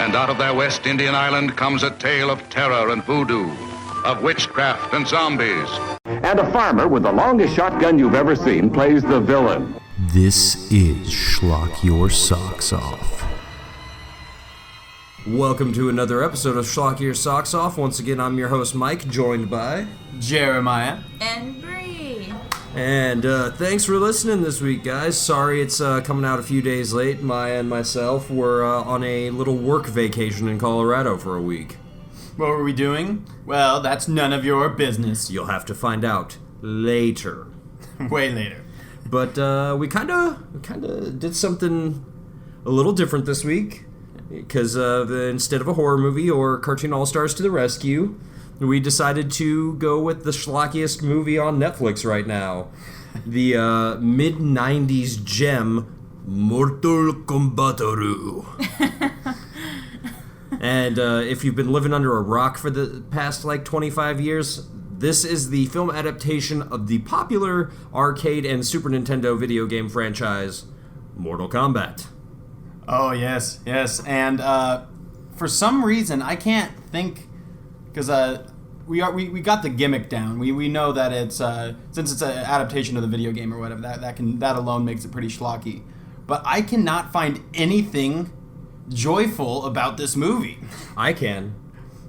And out of their West Indian island comes a tale of terror and voodoo, of witchcraft and zombies. And a farmer with the longest shotgun you've ever seen plays the villain. This is Schlock Your Socks Off. Welcome to another episode of Schlock Your Socks Off. Once again, I'm your host, Mike, joined by Jeremiah and Bree. And thanks for listening this week, guys. Sorry it's coming out a few days late. Maya and myself were on a little work vacation in Colorado for a week. What were we doing? Well, that's none of your business. You'll have to find out later. Way later. But we kind of did something a little different this week. Because instead of a horror movie or Cartoon All-Stars to the rescue, we decided to go with the schlockiest movie on Netflix right now. The mid-90s gem, Mortal Kombat. And if you've been living under a rock for the past, 25 years, this is the film adaptation of the popular arcade and Super Nintendo video game franchise, Mortal Kombat. Oh, yes. And for some reason, I can't think, because we got the gimmick down. We know that it's, since it's an adaptation of the video game or whatever, that alone makes it pretty schlocky. But I cannot find anything joyful about this movie. I can,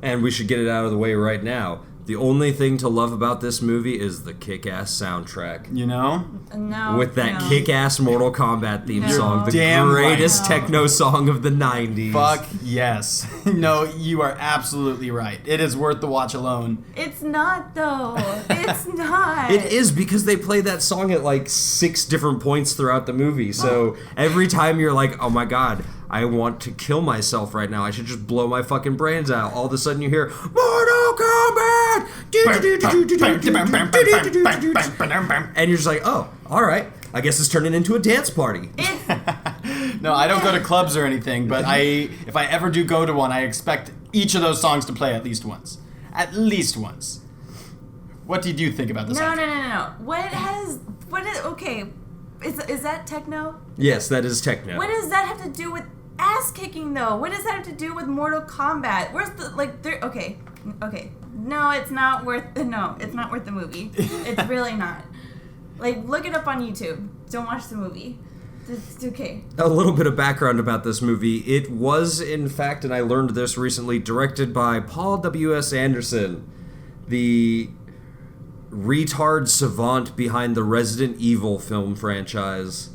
and we should get it out of the way right now. The only thing to love about this movie is the kick-ass soundtrack. You know? No. With that kick-ass Mortal Kombat theme song, the Damn greatest right. techno song of the 90s. Fuck yes. No, you are absolutely right. It is worth the watch alone. It's not, though. It's not. It is, because they play that song at 6 different points throughout the movie. So every time you're like, oh my god, I want to kill myself right now. I should just blow my fucking brains out. All of a sudden you hear, Mortal Kombat! And you're just like, oh, alright. I guess it's turning into a dance party. No, I don't go to clubs or anything, but if I ever do go to one, I expect each of those songs to play at least once. At least once. What did you think about this? No. Okay. Is that techno? Yes, that is techno. What does that have to do with ass kicking, though? What does that have to do with Mortal Kombat? Where's the, okay. No, it's not worth the movie. It's really not. Look it up on YouTube. Don't watch the movie. It's okay. A little bit of background about this movie. It was, in fact, and I learned this recently, directed by Paul W.S. Anderson, the retard savant behind the Resident Evil film franchise,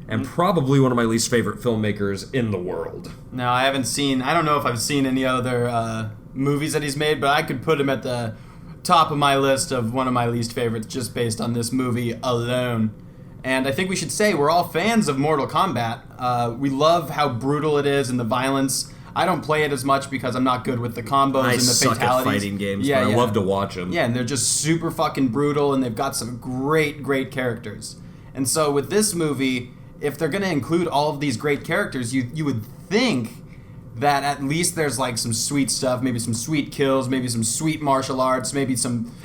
and probably one of my least favorite filmmakers in the world. No, I don't know if I've seen any other movies that he's made, but I could put him at the top of my list of one of my least favorites just based on this movie alone. And I think we should say we're all fans of Mortal Kombat. We love how brutal it is and the violence. I don't play it as much because I'm not good with the combos and the suck fatalities. At fighting games, but I love to watch them. Yeah, and they're just super fucking brutal, and they've got some great characters. And so with this movie, if they're going to include all of these great characters, you would think that at least there's some sweet stuff, maybe some sweet kills, maybe some sweet martial arts, maybe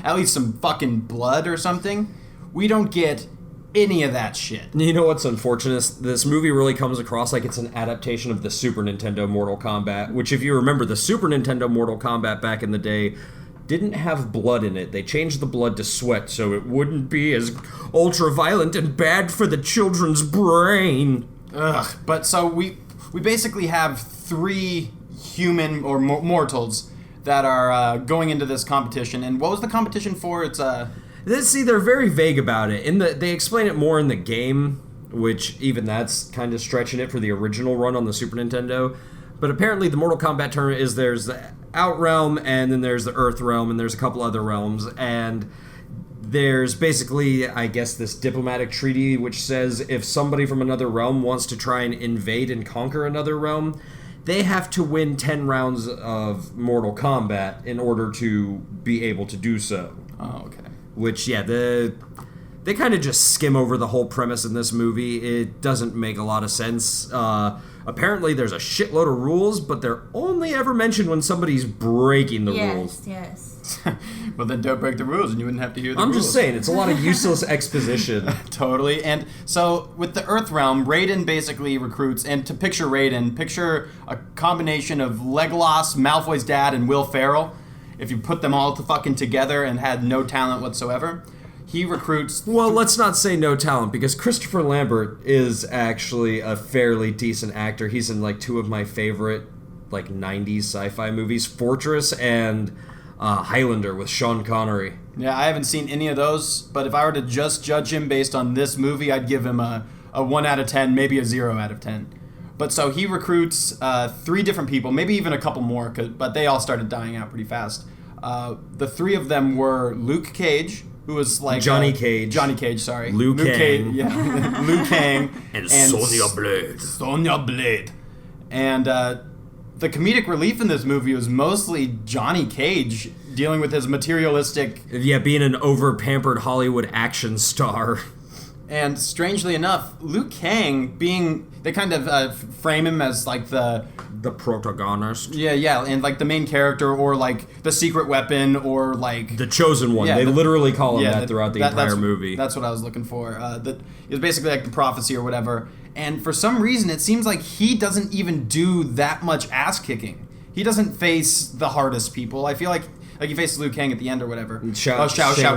at least some fucking blood or something. We don't get any of that shit. You know what's unfortunate? This movie really comes across like it's an adaptation of the Super Nintendo Mortal Kombat, which, if you remember, the Super Nintendo Mortal Kombat back in the day didn't have blood in it. They changed the blood to sweat so it wouldn't be as ultra-violent and bad for the children's brain. Ugh. But so we basically have 3 human or mortals that are going into this competition. And what was the competition for? It's See, they're very vague about it. They explain it more in the game, which even that's kind of stretching it for the original run on the Super Nintendo. But apparently the Mortal Kombat tournament is there's the Out Realm, and then there's the Earth Realm, and there's a couple other realms. And there's basically, I guess, this diplomatic treaty which says if somebody from another realm wants to try and invade and conquer another realm, they have to win 10 rounds of Mortal Kombat in order to be able to do so. Oh, okay. Which, they kind of just skim over the whole premise in this movie. It doesn't make a lot of sense. Apparently there's a shitload of rules, but they're only ever mentioned when somebody's breaking the rules. Yes. Well, then don't break the rules and you wouldn't have to hear the I'm rules. just saying, it's a lot of useless exposition. Totally. And so with the Earth realm, Raiden basically recruits, and to picture Raiden, picture a combination of Legolas, Malfoy's dad, and Will Ferrell. If you put them all fucking together and had no talent whatsoever, he recruits... Well, let's not say no talent, because Christopher Lambert is actually a fairly decent actor. He's in, like, two of my favorite, like, 90s sci-fi movies, Fortress and Highlander with Sean Connery. Yeah, I haven't seen any of those, but if I were to just judge him based on this movie, I'd give him a 1 out of 10, maybe a 0 out of 10. But so he recruits 3 different people, maybe even a couple more, but they all started dying out pretty fast. The 3 of them were Luke Cage, who was like... Johnny Cage, sorry. Liu Kang. Cage, yeah. Liu Kang. and Sonya Blade. Sonya Blade. And the comedic relief in this movie was mostly Johnny Cage dealing with his materialistic... Yeah, being an over-pampered Hollywood action star. And strangely enough, Liu Kang being... They kind of frame him as like the protagonist. Yeah, and like the main character, or like the secret weapon, or like... The chosen one. They literally call him that throughout the entire movie. That's what I was looking for. That is basically like the prophecy or whatever. And for some reason, it seems like he doesn't even do that much ass-kicking. He doesn't face the hardest people. I feel like he faced Liu Kang at the end or whatever. Shao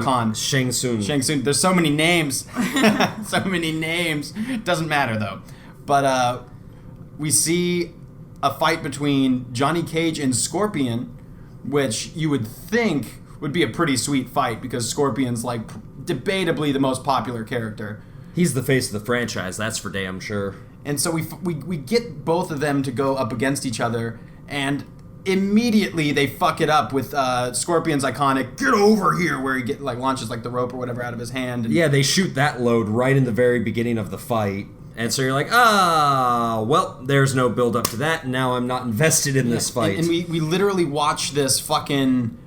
Kahn. Shang Tsung. There's so many names. So many names. Doesn't matter, though. But we see a fight between Johnny Cage and Scorpion, which you would think would be a pretty sweet fight, because Scorpion's like debatably the most popular character. He's the face of the franchise, that's for damn sure. And so we get both of them to go up against each other, and immediately they fuck it up with Scorpion's iconic "get over here," where he launches like the rope or whatever out of his hand. And yeah, they shoot that load right in the very beginning of the fight. And so you're like, well, there's no build up to that, and now I'm not invested in this fight. And we literally watch this fucking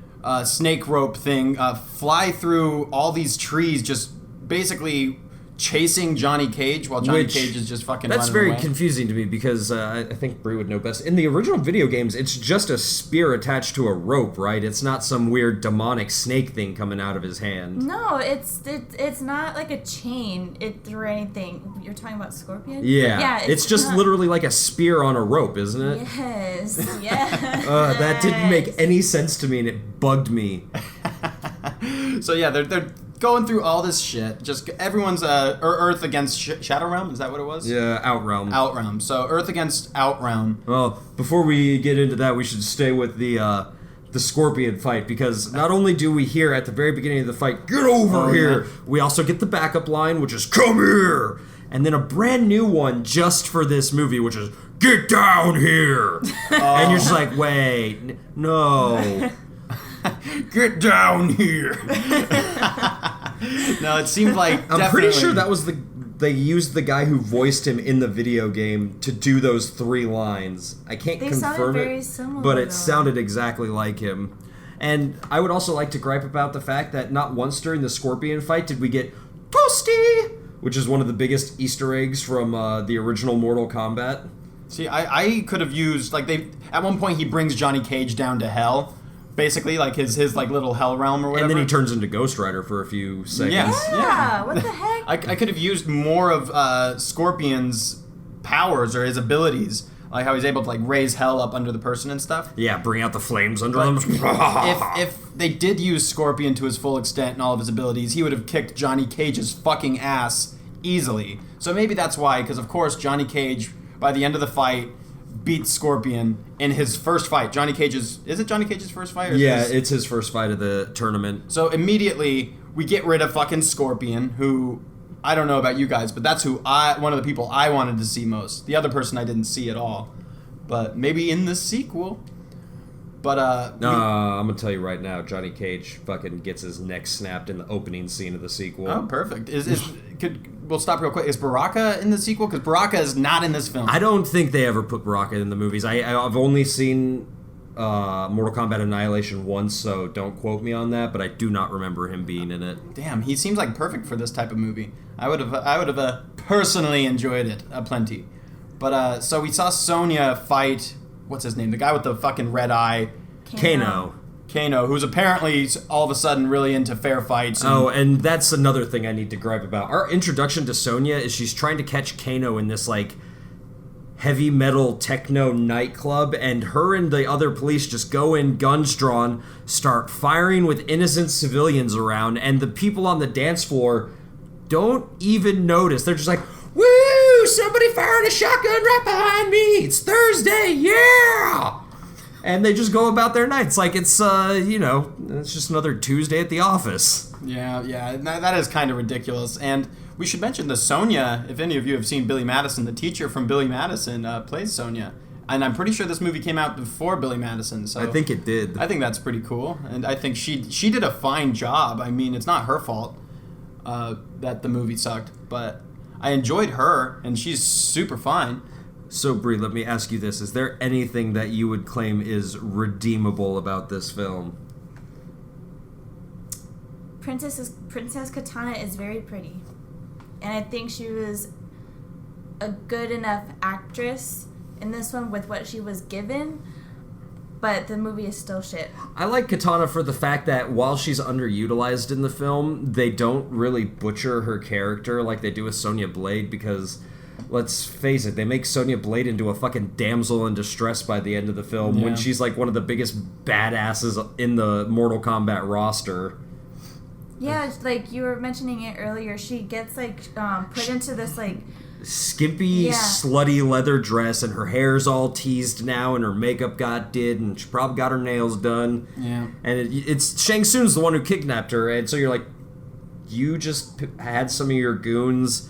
snake rope thing fly through all these trees, just basically chasing Johnny Cage while Johnny Cage is just fucking running away. That's very confusing to me, because I think Brie would know best. In the original video games, it's just a spear attached to a rope, right? It's not some weird demonic snake thing coming out of his hand. No, it's not like a chain or anything. You're talking about Scorpion? Yeah. It's just not... literally like a spear on a rope, isn't it? Yes. That didn't make any sense to me, and it bugged me. So yeah, they're going through all this shit. Just everyone's Earth against Shadow Realm. Is that what it was? Yeah, Outrealm. Outrealm. So Earth against Outrealm. Well, before we get into that, we should stay with the Scorpion fight, because not only do we hear at the very beginning of the fight, "Get over here," we also get the backup line, which is "Come here," and then a brand new one just for this movie, which is "Get down here," and you're just like, wait, no. Get down here. No, it seemed like I'm pretty sure that was they used the guy who voiced him in the video game to do those 3 lines. I can't confirm very it, similar, but it though. sounded exactly like him. And I would also like to gripe about the fact that not once during the Scorpion fight did we get Toasty, which is one of the biggest Easter eggs from the original Mortal Kombat. See, I could have used at one point he brings Johnny Cage down to hell. Basically, like his like little hell realm or whatever. And then he turns into Ghost Rider for a few seconds. Yeah. What the heck? I could have used more of Scorpion's powers or his abilities, like how he's able to like raise hell up under the person and stuff. Yeah, bring out the flames under them. if they did use Scorpion to his full extent and all of his abilities, he would have kicked Johnny Cage's fucking ass easily. So maybe that's why, because of course Johnny Cage, by the end of the fight, beats Scorpion in his first fight. Is it Johnny Cage's first fight? Or it's his first fight of the tournament. So immediately we get rid of fucking Scorpion, who I don't know about you guys, but that's one of the people I wanted to see most. The other person I didn't see at all, but maybe in the sequel. But I'm gonna tell you right now, Johnny Cage fucking gets his neck snapped in the opening scene of the sequel. Oh, perfect. We'll stop real quick. Is Baraka in the sequel? Because Baraka is not in this film. I don't think they ever put Baraka in the movies. I've only seen Mortal Kombat Annihilation once, so don't quote me on that. But I do not remember him being in it. Damn, he seems like perfect for this type of movie. I would have personally enjoyed it plenty. But so we saw Sonya fight. What's his name? The guy with the fucking red eye. Kano. Kano, who's apparently all of a sudden really into fair fights. And that's another thing I need to gripe about. Our introduction to Sonya is she's trying to catch Kano in this, like, heavy metal techno nightclub, and her and the other police just go in, guns drawn, start firing with innocent civilians around, and the people on the dance floor don't even notice. They're just like, woo, somebody firing a shotgun right behind me. It's Thursday, yeah! And they just go about their nights like it's, it's just another Tuesday at the office. Yeah, that is kind of ridiculous. And we should mention the Sonya, if any of you have seen Billy Madison, the teacher from Billy Madison plays Sonya. And I'm pretty sure this movie came out before Billy Madison. So I think it did. I think that's pretty cool. And I think she did a fine job. I mean, it's not her fault that the movie sucked, but I enjoyed her, and she's super fine. So, Brie, let me ask you this. Is there anything that you would claim is redeemable about this film? Princess Katana is very pretty. And I think she was a good enough actress in this one with what she was given, but the movie is still shit. I like Katana for the fact that while she's underutilized in the film, they don't really butcher her character like they do with Sonya Blade, because, let's face it, they make Sonya Blade into a fucking damsel in distress by the end of the film when she's like one of the biggest badasses in the Mortal Kombat roster. Yeah, like you were mentioning it earlier, she gets like put into this like skimpy, slutty leather dress, and her hair's all teased now, and her makeup got did, and she probably got her nails done. Yeah. And it's Shang Tsung's the one who kidnapped her, and so you're like, you just had some of your goons,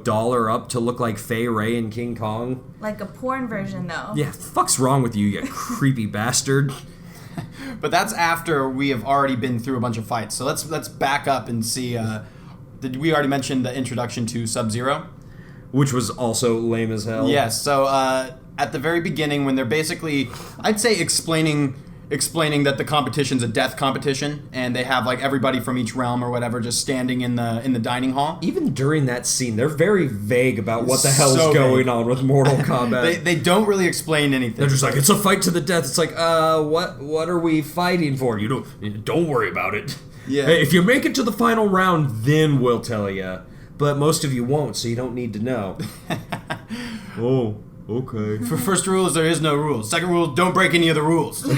doll her up to look like Fay Ray and King Kong. Like a porn version, though. Yeah, the fuck's wrong with you, you creepy bastard. But that's after we have already been through a bunch of fights. So let's back up and see. Did we already mention the introduction to Sub-Zero? Which was also lame as hell. Yes. So at the very beginning, when they're basically, I'd say explaining that the competition's a death competition, and they have like everybody from each realm or whatever just standing in the dining hall. Even during that scene, they're very vague about what the hell's going on with Mortal Kombat. They don't really explain anything. They're just like, it's a fight to the death. It's like, what are we fighting for? Don't worry about it. Yeah. Hey, if you make it to the final round, then we'll tell you. But most of you won't, so you don't need to know. Oh. Okay. For first rule is there is no rules. Second rule, don't break any of the rules.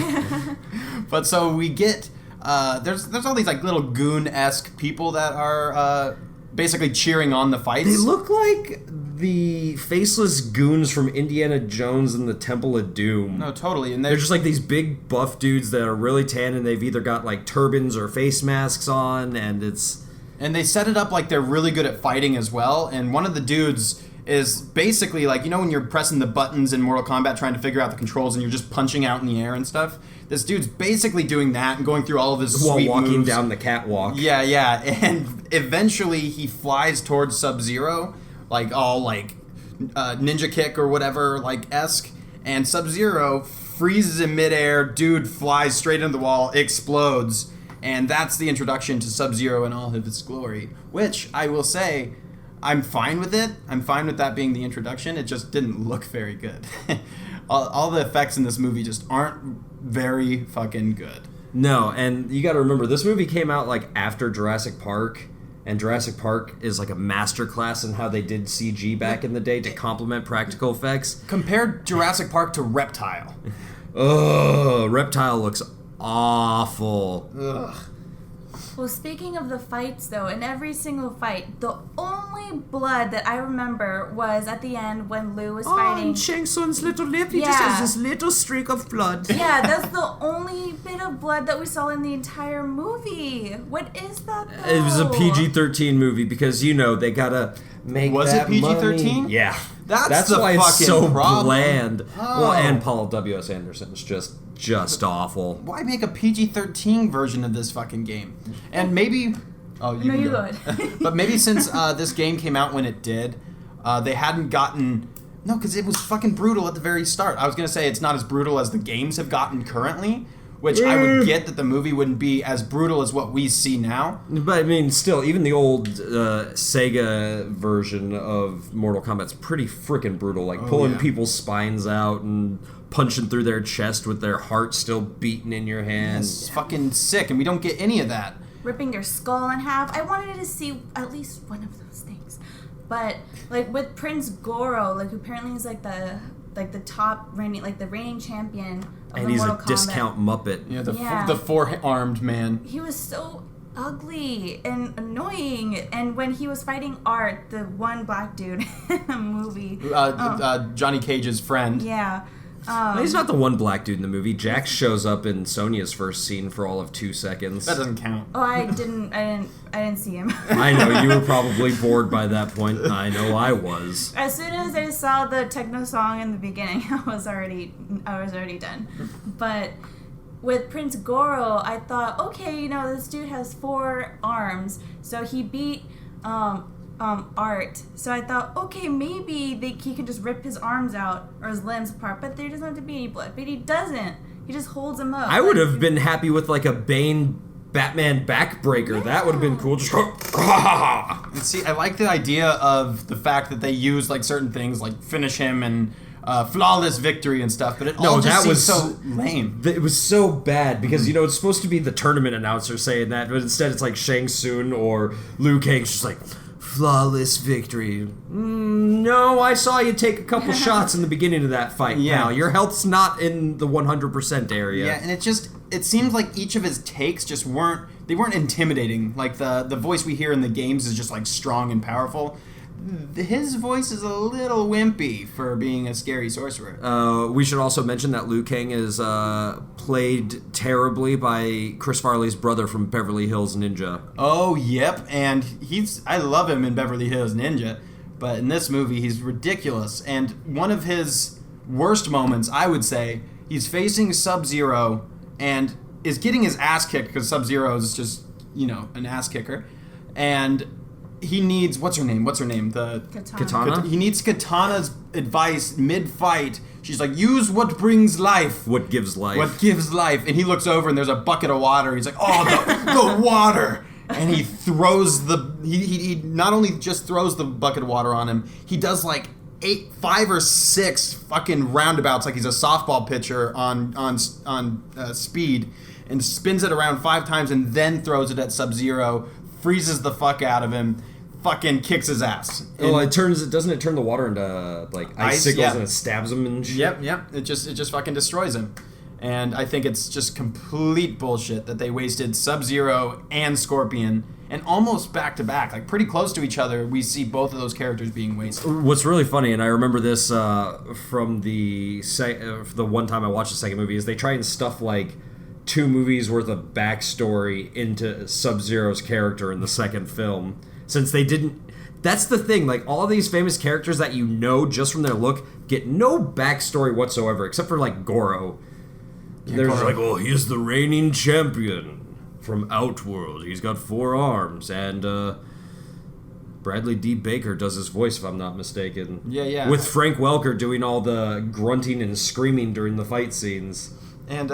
But so we get there's all these like little goon-esque people that are basically cheering on the fights. They look like the faceless goons from Indiana Jones and the Temple of Doom. No, totally. And they're just like these big buff dudes that are really tan, and they've either got like turbans or face masks on, and they set it up like they're really good at fighting as well. And one of the dudes is basically like, when you're pressing the buttons in Mortal Kombat trying to figure out the controls and you're just punching out in the air and stuff. This dude's basically doing that and going through all of his sweet while walking moves. down the catwalk. Yeah. And eventually he flies towards Sub-Zero, like all like ninja kick or whatever like esque, and Sub-Zero freezes in midair. Dude flies straight into the wall, explodes, and that's the introduction to Sub-Zero in all of its glory. Which I will say, I'm fine with it. I'm fine with that being the introduction. It just didn't look very good. all the effects in this movie just aren't very fucking good. No, and you got to remember, this movie came out like after Jurassic Park, and Jurassic Park is like a masterclass in how they did CG back in the day to complement practical effects. Compare Jurassic Park to Reptile. Ugh, Reptile looks awful. Ugh. Well, speaking of the fights, though, in every single fight, the only blood that I remember was at the end when Liu was fighting. Shang Tsung's little lip, he just has this little streak of blood. Yeah, that's the only bit of blood that we saw in the entire movie. What is that, though? It was a PG-13 movie because, they gotta make that money. Was it PG-13? Yeah. That's the why fucking it's so problem. bland. Oh. Well, and Paul W.S. Anderson's just awful. Why make a PG-13 version of this fucking game? And maybe... Oh, you go ahead. But maybe since this game came out when it did, they hadn't gotten... No, because it was fucking brutal at the very start. I was going to say it's not as brutal as the games have gotten currently, which I would get that the movie wouldn't be as brutal as what we see now. But, I mean, still, even the old Sega version of Mortal Kombat's pretty freaking brutal. Like, pulling people's spines out and punching through their chest with their heart still beating in your hand. It's fucking sick, and we don't get any of that. Ripping your skull in half. I wanted to see at least one of those things. But like with Prince Goro, like apparently he's like the top reigning, like the reigning champion of And the he's Mortal a Kombat. discount Muppet. Yeah, Yeah. the four-armed man. He was so ugly and annoying, and when he was fighting Art, the one black dude in the movie, Johnny Cage's friend. yeah, He's not the one black dude in the movie. Jax shows up in Sonya's first scene for all of 2 seconds. That doesn't count. oh, I didn't see him. I know, you were probably bored by that point. I know I was. As soon as I saw the techno song in the beginning, I was already done. But with Prince Goro, I thought, okay, this dude has 4 arms, so he beat Art. So I thought, okay, maybe he can just rip his arms out or his limbs apart, but there doesn't have to be any blood. But he doesn't. He just holds them up. I would have been happy with like a Bane Batman backbreaker. Yeah. That would have been cool. Just go. And see, I like the idea of the fact that they use like certain things, like finish him and flawless victory and stuff, but it all just seems so lame. It was so bad because it's supposed to be the tournament announcer saying that, but instead it's like Shang Tsung or Liu Kang's just like flawless victory. No, I saw you take a couple shots in the beginning of that fight. Yeah. Pal. Your health's not in the 100% area. Yeah, and it seems like each of his takes just weren't intimidating. Like the voice we hear in the games is just like strong and powerful. His voice is a little wimpy for being a scary sorcerer. We should also mention that Liu Kang is played terribly by Chris Farley's brother from Beverly Hills Ninja. Oh, yep, and I love him in Beverly Hills Ninja, but in this movie he's ridiculous. And one of his worst moments, I would say, he's facing Sub-Zero and is getting his ass kicked because Sub-Zero is just, an ass kicker. And he needs, what's her name? The Katana? He needs Katana's advice mid-fight. She's like, use what brings life. What gives life? What gives life. And he looks over and there's a bucket of water. He's like, oh, the water. And he throws he not only just throws the bucket of water on him, he does like 5 or 6 fucking roundabouts like he's a softball pitcher on speed, and spins it around 5 times and then throws it at Sub-Zero, freezes the fuck out of him, fucking kicks his ass. Well, doesn't it turn the water into like icicles yeah. and it stabs him and shit? Yep. It just fucking destroys him. And I think it's just complete bullshit that they wasted Sub-Zero and Scorpion, and almost back to back, like pretty close to each other. We see both of those characters being wasted. What's really funny, and I remember this from the one time I watched the second movie, is they try and stuff like 2 movies worth of backstory into Sub-Zero's character in the second film. Since they didn't... That's the thing, like, all of these famous characters that you know just from their look get no backstory whatsoever, except for, like, Goro. They're just like, oh, he's the reigning champion from Outworld. He's got 4 arms, and, Bradley D. Baker does his voice, if I'm not mistaken. Yeah. With Frank Welker doing all the grunting and screaming during the fight scenes. And,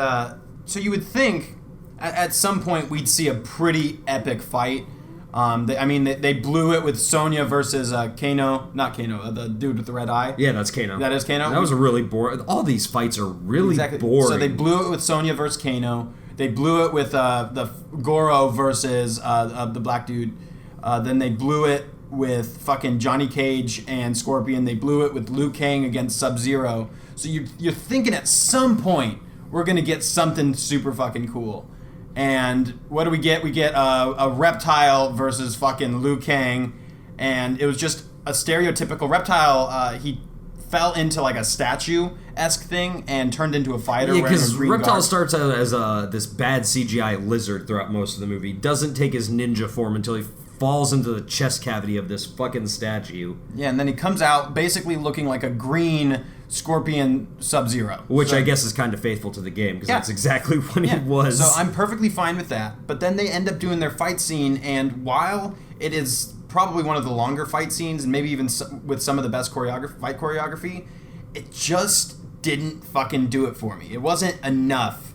so you would think, at some point, we'd see a pretty epic fight. They blew it with Sonya versus Kano. Not Kano, the dude with the red eye. Yeah, that's Kano. That is Kano? That was a really boring... All these fights are really boring. So they blew it with Sonya versus Kano. They blew it with the Goro versus the black dude. Then they blew it with fucking Johnny Cage and Scorpion. They blew it with Liu Kang against Sub-Zero. So you're thinking at some point we're going to get something super fucking cool. And what do we get? We get a reptile versus fucking Liu Kang, and it was just a stereotypical reptile. He fell into like a statue-esque thing and turned into a fighter. Yeah, because Reptile garb. starts out as this bad CGI lizard throughout most of the movie. Doesn't take his ninja form until he falls into the chest cavity of this fucking statue. Yeah, and then he comes out basically looking like a green Scorpion Sub-Zero. Which I guess is kind of faithful to the game, because that's exactly what he was. So I'm perfectly fine with that. But then they end up doing their fight scene, and while it is probably one of the longer fight scenes, and maybe even with some of the best fight choreography, it just didn't fucking do it for me. It wasn't enough.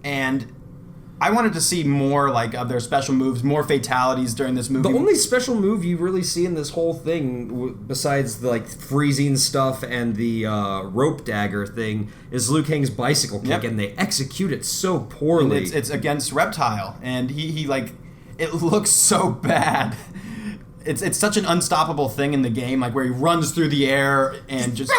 And I wanted to see more like of their special moves, more fatalities during this movie. The only special move you really see in this whole thing, besides the like freezing stuff and the rope dagger thing, is Liu Kang's bicycle kick, and they execute it so poorly. And it's against Reptile, and he like, it looks so bad. It's such an unstoppable thing in the game, like where he runs through the air and just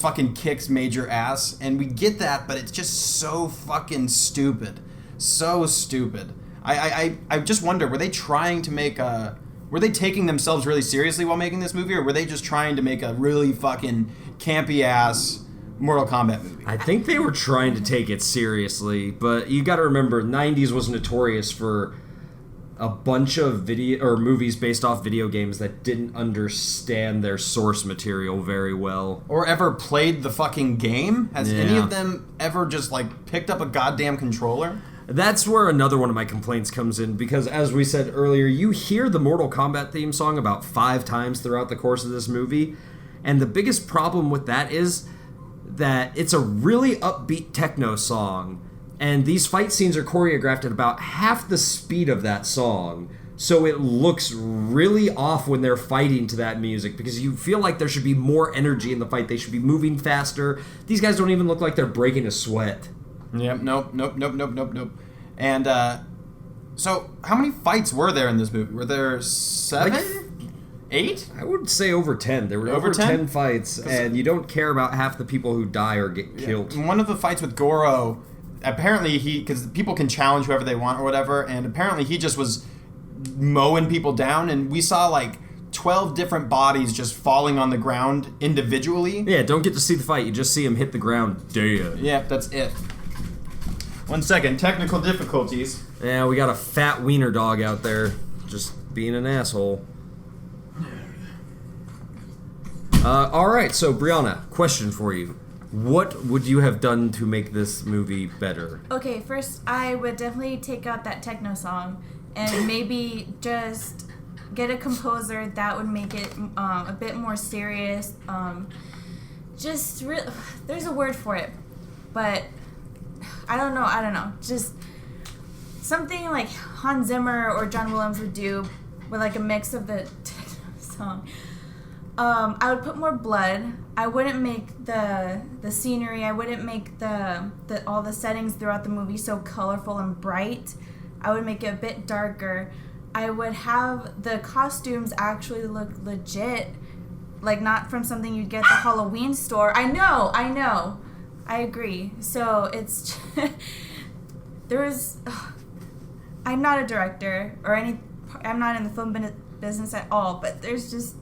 fucking kicks major ass, and we get that, but it's just so fucking stupid, so stupid. I just wonder, were they trying to make were they taking themselves really seriously while making this movie, or were they just trying to make a really fucking campy ass Mortal Kombat movie? I think they were trying to take it seriously, but you got to remember, 90s was notorious for a bunch of video or movies based off video games that didn't understand their source material very well, or ever played the fucking game. Has any of them ever just like picked up a goddamn controller? That's where another one of my complaints comes in, because as we said earlier, you hear the Mortal Kombat theme song about 5 times throughout the course of this movie, and the biggest problem with that is that it's a really upbeat techno song. And these fight scenes are choreographed at about half the speed of that song. So it looks really off when they're fighting to that music, because you feel like there should be more energy in the fight. They should be moving faster. These guys don't even look like they're breaking a sweat. Yep, nope. And so how many fights were there in this movie? Were there 7? 8? I would say over 10. There were over 10 fights, and you don't care about half the people who die or get killed. One of the fights with Goro, apparently because people can challenge whoever they want or whatever, and apparently he just was mowing people down, and we saw like 12 different bodies just falling on the ground individually. Yeah, don't get to see the fight. You just see him hit the ground dead. Yeah, that's it. 1 second, technical difficulties. Yeah, we got a fat wiener dog out there just being an asshole. Alright, so Brianna, question for you. What would you have done to make this movie better? Okay, first I would definitely take out that techno song and maybe just get a composer that would make it a bit more serious. There's a word for it, but I don't know. Just something like Hans Zimmer or John Williams would do with like a mix of the techno song. I would put more blood. I wouldn't make the scenery. I wouldn't make the all the settings throughout the movie so colorful and bright. I would make it a bit darker. I would have the costumes actually look legit, like not from something you'd get at the Halloween store. I know. I agree. So it's I'm not a director I'm not in the film business at all, but there's just,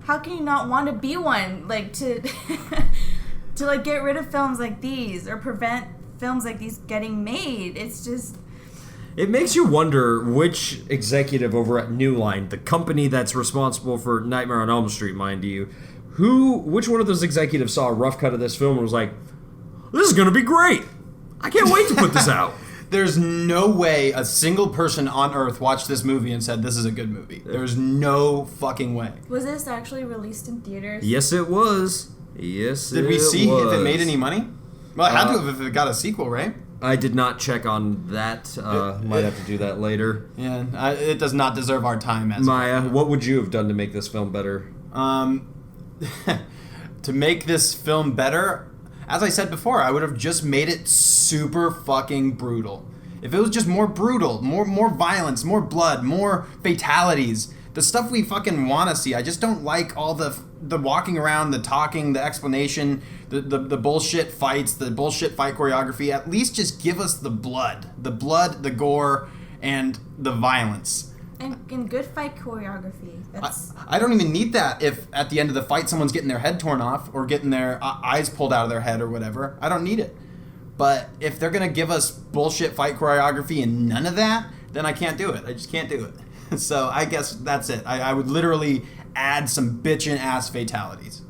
how can you not want to be one? Like to like get rid of films like these or prevent films like these getting made. It's just, it makes you wonder which executive over at New Line, the company that's responsible for Nightmare on Elm Street, mind you, which one of those executives saw a rough cut of this film and was like, this is gonna be great. I can't wait to put this out. There's no way a single person on Earth watched this movie and said, this is a good movie. There's no fucking way. Was this actually released in theaters? Yes, it was. Did we see if it made any money? Well, it had to have if it got a sequel, right? I did not check on that. Might have to do that later. Yeah, it does not deserve our time. As Maya, what would you have done to make this film better? To make this film better, as I said before, I would have just made it super fucking brutal. If it was just more brutal, more violence, more blood, more fatalities, the stuff we fucking want to see. I just don't like all the walking around, the talking, the explanation, the bullshit fights, the bullshit fight choreography. At least just give us the blood, the gore, and the violence. And good fight choreography. I don't even need that if at the end of the fight someone's getting their head torn off or getting their eyes pulled out of their head or whatever. I don't need it. But if they're going to give us bullshit fight choreography and none of that, then I can't do it. I just can't do it. So I guess that's it. I would literally add some bitchin' ass fatalities.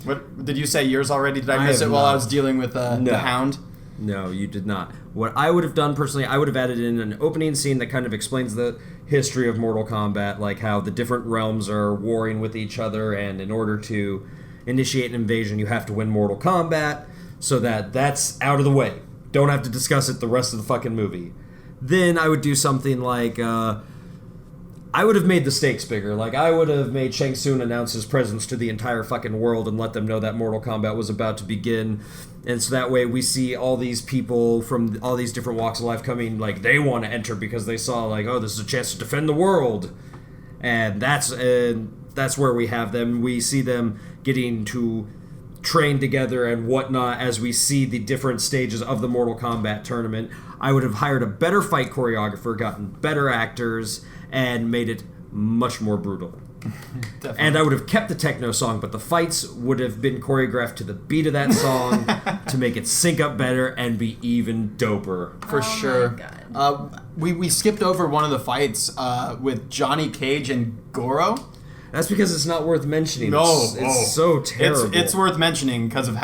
What did you say yours already? Did I miss it while I was dealing with the Hound? No, you did not. What I would have done personally, I would have added in an opening scene that kind of explains the history of Mortal Kombat, like how the different realms are warring with each other, and in order to initiate an invasion, you have to win Mortal Kombat, so that's out of the way. Don't have to discuss it the rest of the fucking movie. Then I would do something like, I would have made the stakes bigger. Like, I would have made Shang Tsung announce his presence to the entire fucking world and let them know that Mortal Kombat was about to begin. And so that way we see all these people from all these different walks of life coming, like, they want to enter because they saw, like, oh, this is a chance to defend the world. And that's where we have them. We see them getting to train together and whatnot as we see the different stages of the Mortal Kombat tournament. I would have hired a better fight choreographer, gotten better actors, and made it much more brutal. And I would have kept the techno song, but the fights would have been choreographed to the beat of that song to make it sync up better and be even doper. For sure. We skipped over one of the fights with Johnny Cage and Goro. That's because it's not worth mentioning. No, it's so terrible. It's worth mentioning because of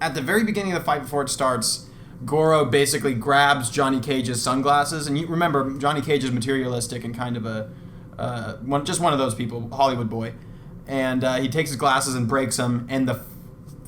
at the very beginning of the fight before it starts, Goro basically grabs Johnny Cage's sunglasses, and you remember Johnny Cage is materialistic and kind of just one of those people, Hollywood boy, and he takes his glasses and breaks them, and the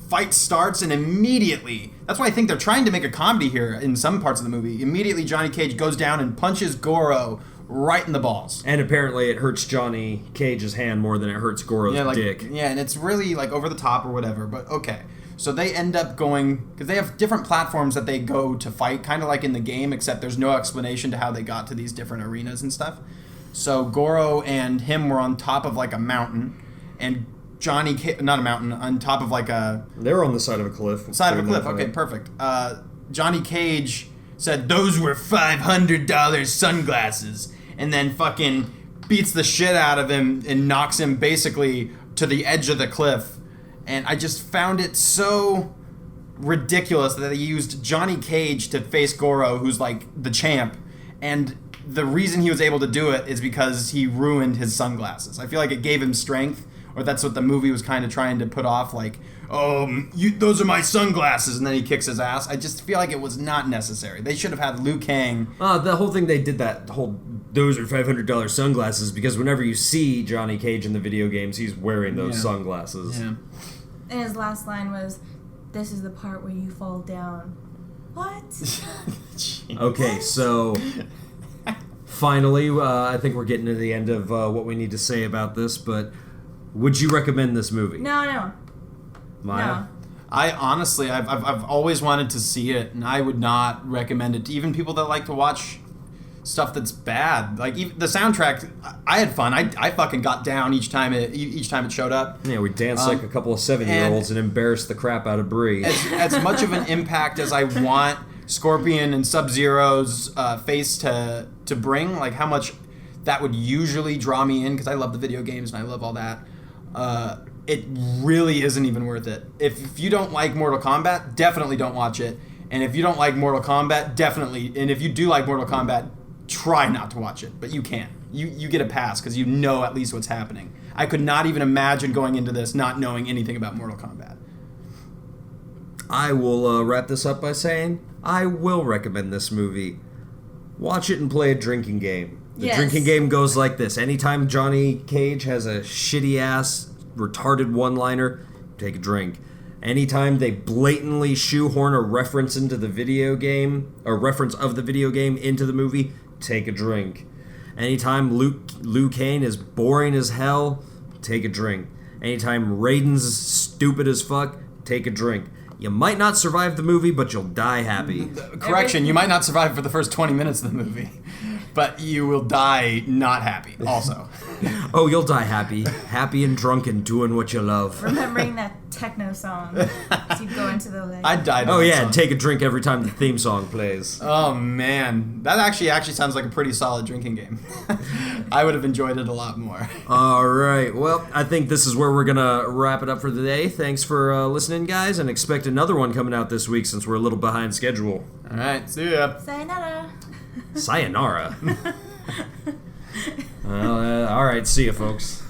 fight starts, and immediately, that's why I think they're trying to make a comedy here in some parts of the movie. Immediately, Johnny Cage goes down and punches Goro right in the balls. And apparently it hurts Johnny Cage's hand more than it hurts Goro's dick. Yeah, and it's really like over the top or whatever, but okay. So they end up going, because they have different platforms that they go to fight, kind of like in the game, except there's no explanation to how they got to these different arenas and stuff. So Goro and him were on top of like a mountain, and not a mountain, on top of like a... They were on the side of a cliff. Okay, perfect. Johnny Cage said, "Those were $500 sunglasses," and then fucking beats the shit out of him and knocks him basically to the edge of the cliff. And I just found it so ridiculous that they used Johnny Cage to face Goro, who's like the champ, and the reason he was able to do it is because he ruined his sunglasses. I feel like it gave him strength, or that's what the movie was kind of trying to put off, like, those are my sunglasses, and then he kicks his ass. I just feel like it was not necessary. They should have had Liu Kang. The whole thing they did those are $500 sunglasses, because whenever you see Johnny Cage in the video games, he's wearing those sunglasses. Yeah. And his last line was, "This is the part where you fall down." What? Okay, so finally, I think we're getting to the end of what we need to say about this, but would you recommend this movie? No. Maya? No. I honestly, I've always wanted to see it, and I would not recommend it to even people that like to watch stuff that's bad. Like, even the soundtrack, I had fun. I fucking got down each time it showed up. Yeah, we danced like a couple of 7-year-olds and embarrassed the crap out of Brie. As much of an impact as I want Scorpion and Sub-Zero's face to bring, like how much that would usually draw me in, because I love the video games and I love all that, it really isn't even worth it. If you don't like Mortal Kombat, definitely don't watch it. And if you don't like Mortal Kombat, definitely, and if you do like Mortal Kombat, try not to watch it, but you can. You get a pass because you know at least what's happening. I could not even imagine going into this not knowing anything about Mortal Kombat. I will wrap this up by saying I will recommend this movie. Watch it and play a drinking game. The drinking game goes like this. Anytime Johnny Cage has a shitty-ass, retarded one-liner, take a drink. Anytime they blatantly shoehorn a reference into the video game, or reference of the video game into the movie, take a drink. Anytime Liu Kang is boring as hell, take a drink. Anytime Raiden's stupid as fuck, take a drink. You might not survive the movie, but you'll die happy. Correction, you might not survive for the first 20 minutes of the movie, but you will die not happy also. Oh, you'll die happy. Happy and drunk and doing what you love. Remembering that techno song as you go into the lake. I died. Oh yeah, and take a drink every time the theme song plays. Oh man, that actually sounds like a pretty solid drinking game. I would have enjoyed it a lot more. All right, well, I think this is where we're gonna wrap it up for the day. Thanks for listening, guys, and expect another one coming out this week since we're a little behind schedule. All right, see ya. Sayonara. Sayonara. Well, all right, see ya, folks.